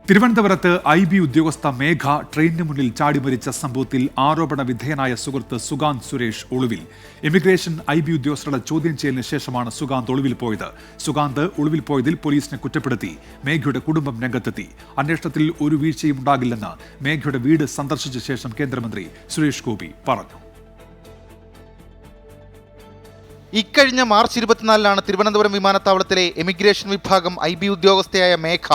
തിരുവനന്തപുരത്ത് IB ഉദ്യോഗസ്ഥ മേഘ ട്രെയിനിന് മുന്നിൽ ചാടിമരിച്ച സംഭവത്തിൽ ആരോപണ വിധേയനായ സുഹൃത്ത് സുഗാന്ത് സുരേഷ് ഒളിവിൽ. ഇമിഗ്രേഷൻ IB ഉദ്യോഗസ്ഥരുടെ ചോദ്യം ചെയ്യലിന് ശേഷമാണ് സുഗാന്ത് ഒളിവിൽ പോയത്. സുഗാന്ത് ഒളിവിൽ പോയതിൽ പോലീസിനെ കുറ്റപ്പെടുത്തി മേഘയുടെ കുടുംബം രംഗത്തെത്തി. അന്വേഷണത്തിൽ ഒരു വീഴ്ചയും ഉണ്ടാകില്ലെന്ന് മേഘയുടെ വീട് സന്ദർശിച്ച ശേഷം കേന്ദ്രമന്ത്രി സുരേഷ് ഗോപി പറഞ്ഞു. ഇക്കഴിഞ്ഞ മാർച്ച് 24-ലാണ് തിരുവനന്തപുരം വിമാനത്താവളത്തിലെ ഇമിഗ്രേഷൻ വിഭാഗം IB ഉദ്യോഗസ്ഥയായ മേഘ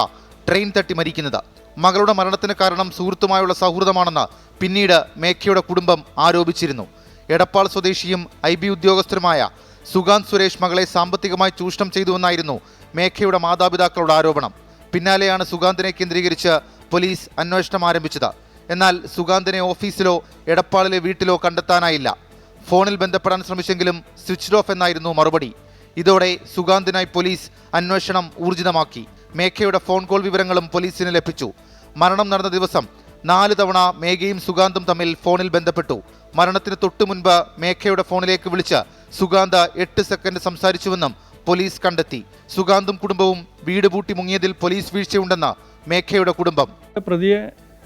ട്രെയിൻ തട്ടി മരിക്കുന്നത്. മകളുടെ മരണത്തിന് കാരണം സുഹൃത്തുമായുള്ള സൗഹൃദമാണെന്ന് പിന്നീട് മേഘയുടെ കുടുംബം ആരോപിച്ചിരുന്നു. എടപ്പാൾ സ്വദേശിയും IB ഉദ്യോഗസ്ഥരുമായ സുഗാന്ത് സുരേഷ് മകളെ സാമ്പത്തികമായി ചൂഷണം ചെയ്തുവെന്നായിരുന്നു മേഘയുടെ മാതാപിതാക്കളുടെ ആരോപണം. പിന്നാലെയാണ് സുഗാന്തിനെ കേന്ദ്രീകരിച്ച് പോലീസ് അന്വേഷണം ആരംഭിച്ചത്. എന്നാൽ സുഗാന്തിനെ ഓഫീസിലോ എടപ്പാളിലെ വീട്ടിലോ കണ്ടെത്താനായില്ല. ഫോണിൽ ബന്ധപ്പെടാൻ ശ്രമിച്ചെങ്കിലും സ്വിച്ച്ഡ് ഓഫ് എന്നായിരുന്നു മറുപടി. ഇതോടെ സുഗാന്തിനായി പോലീസ് അന്വേഷണം ഊർജിതമാക്കി. മേഘയുടെ ഫോൺ കോൾ വിവരങ്ങളും പോലീസിന് ലഭിച്ചു. മരണം നടന്ന ദിവസം 4 തവണ മേഘയും സുഗാന്തും തമ്മിൽ ഫോണിൽ ബന്ധപ്പെട്ടു. മരണത്തിന് തൊട്ടു മുൻപ് മേഘയുടെ ഫോണിലേക്ക് വിളിച്ച് സുഗാന്ത് 8 സെക്കൻഡ് സംസാരിച്ചുവെന്നും പോലീസ് കണ്ടെത്തി. സുഗാന്തും കുടുംബവും വീട് പൂട്ടി മുങ്ങിയതിൽ പോലീസ് വീഴ്ചയുണ്ടെന്ന് മേഘയുടെ കുടുംബം. പ്രതിയെ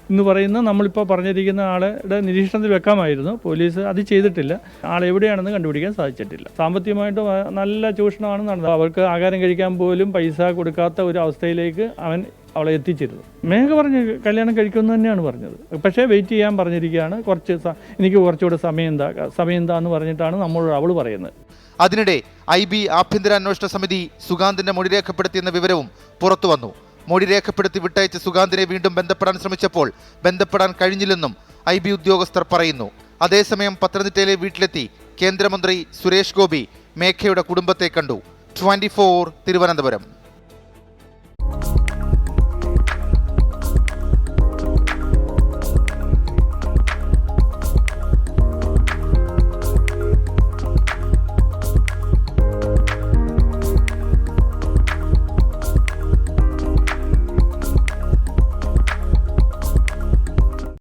എന്ന് പറയുന്ന നമ്മളിപ്പോൾ പറഞ്ഞിരിക്കുന്ന ആളുടെ നിരീക്ഷണത്തിൽ വെക്കാമായിരുന്നു. പോലീസ് അത് ചെയ്തിട്ടില്ല. ആളെവിടെയാണെന്ന് കണ്ടുപിടിക്കാൻ സാധിച്ചിട്ടില്ല. സാമ്പത്തികമായിട്ട് നല്ല ചൂഷണമാണ് നടന്നത്. അവർക്ക് ആഹാരം കഴിക്കാൻ പോലും പൈസ കൊടുക്കാത്ത ഒരു അവസ്ഥയിലേക്ക് അവളെ എത്തിച്ചിരുന്നു. മേഘ പറഞ്ഞ് കല്യാണം കഴിക്കുമെന്ന് തന്നെയാണ് പറഞ്ഞത്. പക്ഷേ വെയിറ്റ് ചെയ്യാൻ പറഞ്ഞിരിക്കുകയാണ്. എനിക്ക് കുറച്ചുകൂടെ സമയം എന്താന്ന് പറഞ്ഞിട്ടാണ് അവൾ പറയുന്നത്. അതിനിടെ IB ആഭ്യന്തര അന്വേഷണ സമിതി സുഗാന്തിന്റെ മൊഴി രേഖപ്പെടുത്തിയെന്ന വിവരവും പുറത്തു വന്നു. മൊഴി രേഖപ്പെടുത്തി വിട്ടയച്ച് സുഗാന്തിനെ വീണ്ടും ബന്ധപ്പെടാൻ ശ്രമിച്ചപ്പോൾ ബന്ധപ്പെടാൻ കഴിഞ്ഞില്ലെന്നും IB ഉദ്യോഗസ്ഥർ പറയുന്നു. അതേസമയം പത്തനംതിട്ടയിലെ വീട്ടിലെത്തി കേന്ദ്രമന്ത്രി സുരേഷ് ഗോപി മേഘയുടെ കുടുംബത്തെ കണ്ടു. 24 തിരുവനന്തപുരം.